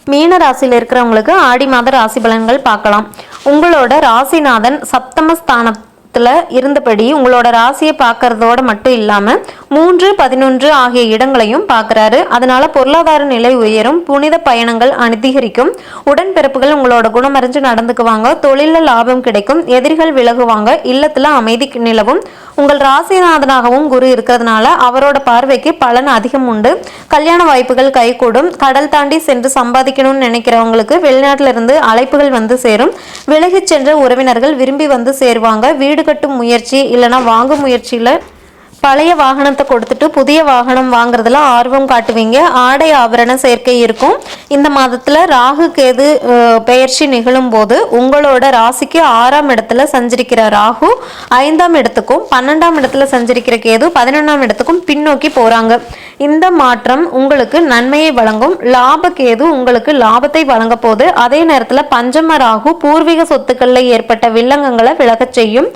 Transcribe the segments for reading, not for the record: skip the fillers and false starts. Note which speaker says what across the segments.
Speaker 1: மீன ராசியில் இருக்கிறவங்களுக்கு ஆடி மாத ராசி பலன்கள் பார்க்கலாம். உங்களோட ராசிநாதன் சப்தமஸ்தானத்துல இருந்தபடி உங்களோட ராசியை பார்க்கறதோட மட்டும் இல்லாம 3, 11 ஆகிய இடங்களையும் பார்க்கிறாரு. அதனால பொருளாதார நிலை உயரும், புனித பயணங்கள் அதிகரிக்கும், உடன்பிறப்புகள் உங்களோட குணமறிஞ்சு நடந்துக்குவாங்க, தொழில லாபம் கிடைக்கும், எதிரிகள் விலகுவாங்க, இல்லத்துல அமைதி நிலவும். உங்கள் ராசிநாதனாகவும் குரு இருக்கிறதுனால அவரோட பார்வைக்கு பலன் அதிகம் உண்டு. கல்யாண வாய்ப்புகள் கைகூடும். கடல் தாண்டி சென்று சம்பாதிக்கணும்னு நினைக்கிறவங்களுக்கு வெளிநாட்டில இருந்து அழைப்புகள் வந்து சேரும். விலகி சென்ற உறவினர்கள் விரும்பி வந்து சேருவாங்க. வீடு கட்டும் முயற்சி இல்லைன்னா வாங்கும் முயற்சியில பழைய வாகனத்தை கொடுத்துட்டு புதிய வாகனம் வாங்குறதுல ஆர்வம் காட்டுவீங்க. ஆடை ஆபரண சேர்க்கை இருக்கும். இந்த மாதத்துல ராகு கேது பெயர்ச்சி நிகழும் போது உங்களோட ராசிக்கு 6ஆம் இடத்துல சஞ்சரிக்கிற ராகு 5ஆம் இடத்துக்கும் 12ஆம் இடத்துல சஞ்சரிக்கிற கேது 11ஆம் இடத்துக்கும் பின்னோக்கி போறாங்க. இந்த மாற்றம் உங்களுக்கு நன்மையை வழங்கும். லாப கேது உங்களுக்கு லாபத்தை வழங்க போது. அதே நேரத்துல பஞ்சம ராகு பூர்வீக சொத்துக்கள்ல ஏற்பட்ட வில்லங்கங்களை விலகச் செய்யும்.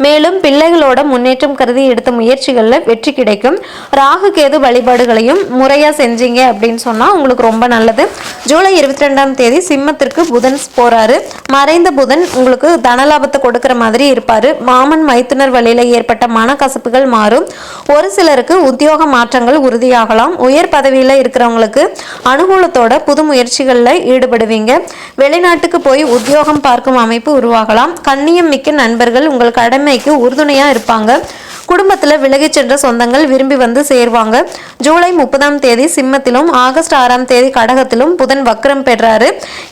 Speaker 1: மேலும் பிள்ளைகளோட முன்னேற்றம் கருதி எடுத்த முயற்சிகள்ல வெற்றி கிடைக்கும். ராகு கேது வழிபாடுகளையும் முறையா செஞ்சீங்க அப்படின்னு சொன்னா உங்களுக்கு ரொம்ப நல்லது. ஜூலை 22ஆம் தேதி சிம்மத்திற்கு புதன் போறாரு. மறைந்த புதன் உங்களுக்கு தனலாபத்தை கொடுக்கிற மாதிரி இருப்பாரு. மாமன் மைத்துனர் வழியில ஏற்பட்ட மனக்கசப்புகள் மாறும். ஒரு சிலருக்கு உத்தியோக மாற்றங்கள் உறுதியாகலாம். உயர் பதவியில இருக்கிறவங்களுக்கு அனுகூலத்தோட புது முயற்சிகள்ல ஈடுபடுவீங்க. வெளிநாட்டுக்கு போய் உத்தியோகம் பார்க்கும் அமைப்பு உருவாகலாம். கண்ணியம் மிக்க நண்பர்கள் உங்கள் கடமைக்கு உறுதுணையா இருப்பாங்க. குடும்பத்துல விலகி சென்ற சொந்தங்கள் விரும்பி வந்து சேருவாங்க. ஜூலை 30ஆம் தேதி சிம்மத்திலும் ஆகஸ்ட் 6ஆம் தேதி கடகத்திலும் புதன் வக்ரம் பெறாரு.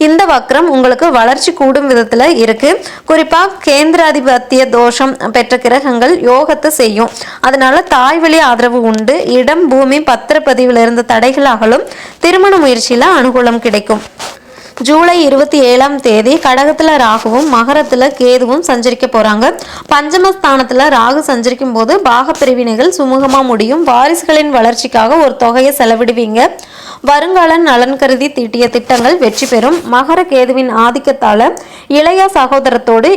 Speaker 1: இந்த வக்ரம் உங்களுக்கு வளர்ச்சி கூடும் விதத்துல இருக்கு. குறிப்பா கேந்திராதிபத்திய தோஷம் பெற்ற கிரகங்கள் யோகத்தை செய்யும். அதனால தாய் வழி ஆதரவு உண்டு. இடம் பூமி பத்திரப்பதிவுல இருந்த தடைகள் அகலும். திருமண முயற்சியில அனுகூலம் கிடைக்கும். ஜூலை 27ஆம் தேதி கடகத்துல ராகுவும் மகரத்துல கேதுவும் சஞ்சரிக்க போறாங்க. பஞ்சமஸ்தானத்துல ராகு சஞ்சரிக்கும் போது பாக பிரிவினைகள் சுமூகமா முடியும். வாரிசுகளின் வளர்ச்சிக்காக ஒரு தொகையை செலவிடுவீங்க. வருங்கால நலன் கருதி தீட்டிய திட்டங்கள் வெற்றி பெறும். மகர கேதுவின் ஆதிக்கத்தால இளைய சகோதரத்தோடு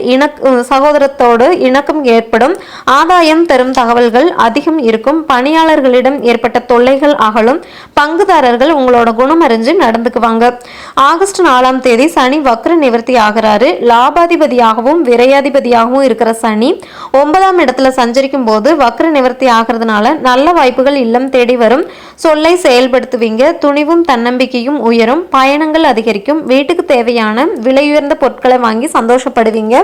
Speaker 1: இணக்கம் ஏற்படும். ஆதாயம் தரும் தகவல்கள் அதிகம் இருக்கும். பணியாளர்களிடம் ஏற்பட்ட தொல்லைகள் அகலும். பங்குதாரர்கள் உங்களோட குணம் அறிஞ்சு நடந்துக்குவாங்க. ஆகஸ்ட் 4ஆம் தேதி சனி வக்ர நிவர்த்தி ஆகிறாரு. லாபாதிபதியாகவும் விரையாதிபதியாகவும் இருக்கிற சனி 9ஆம் இடத்துல சஞ்சரிக்கும் போது வக்ர நிவர்த்தி ஆகிறதுனால நல்ல வாய்ப்புகள் இல்லம் தேடி வரும். சொல்லை செயல்படுத்துவீங்க. துணிவும் தன்னம்பிக்கையும் உயரும். பயணங்கள் அதிகரிக்கும். வீட்டுக்கு தேவையான விலையுயர்ந்த பொருட்களை வாங்கி சந்தோஷப்படுவீங்க.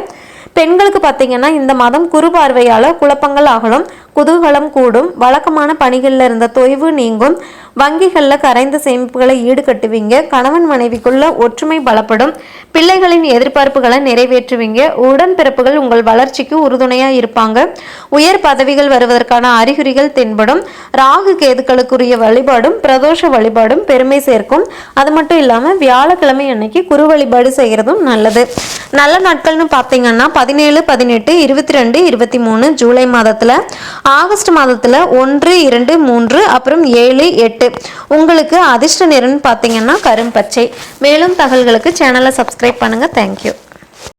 Speaker 1: பெண்களுக்கு பார்த்தீங்கன்னா இந்த மாதம் குறு பார்வையால குழப்பங்கள் ஆகலும். குதூகலம் கூடும். வழக்கமான பணிகளில் இருந்த தொய்வு நீங்கும். வங்கிகளில் கரைந்த சேமிப்புகளை ஈடுகட்டுவீங்க. கணவன் மனைவிக்குள்ள ஒற்றுமை பலப்படும். பிள்ளைகளின் எதிர்பார்ப்புகளை நிறைவேற்றுவீங்க. உடன்பிறப்புகள் உங்கள் வளர்ச்சிக்கு உறுதுணையா இருப்பாங்க. உயர் பதவிகள் வருவதற்கான அறிகுறிகள் தென்படும். ராகு கேதுக்களுக்குரிய வழிபாடும் பிரதோஷ வழிபாடும் பெருமை சேர்க்கும். அது மட்டும் இல்லாம வியாழக்கிழமை அன்னைக்கு குரு வழிபாடு செய்யறதும் நல்லது. நல்ல நாட்கள்னு பார்த்தீங்கன்னா 17, 18, 22, 23 ஜூலை மாதத்துல, ஆகஸ்ட் மாதத்துல 1, 2, 3 அப்புறம் 7, 8. உங்களுக்கு அதிர்ஷ்ட நிறம்னு பார்த்தீங்கன்னா கரும் பச்சை. மேலும் தகவல்களுக்கு சேனலை சப்ஸ்கிரைப் பண்ணுங்க. தேங்க்யூ.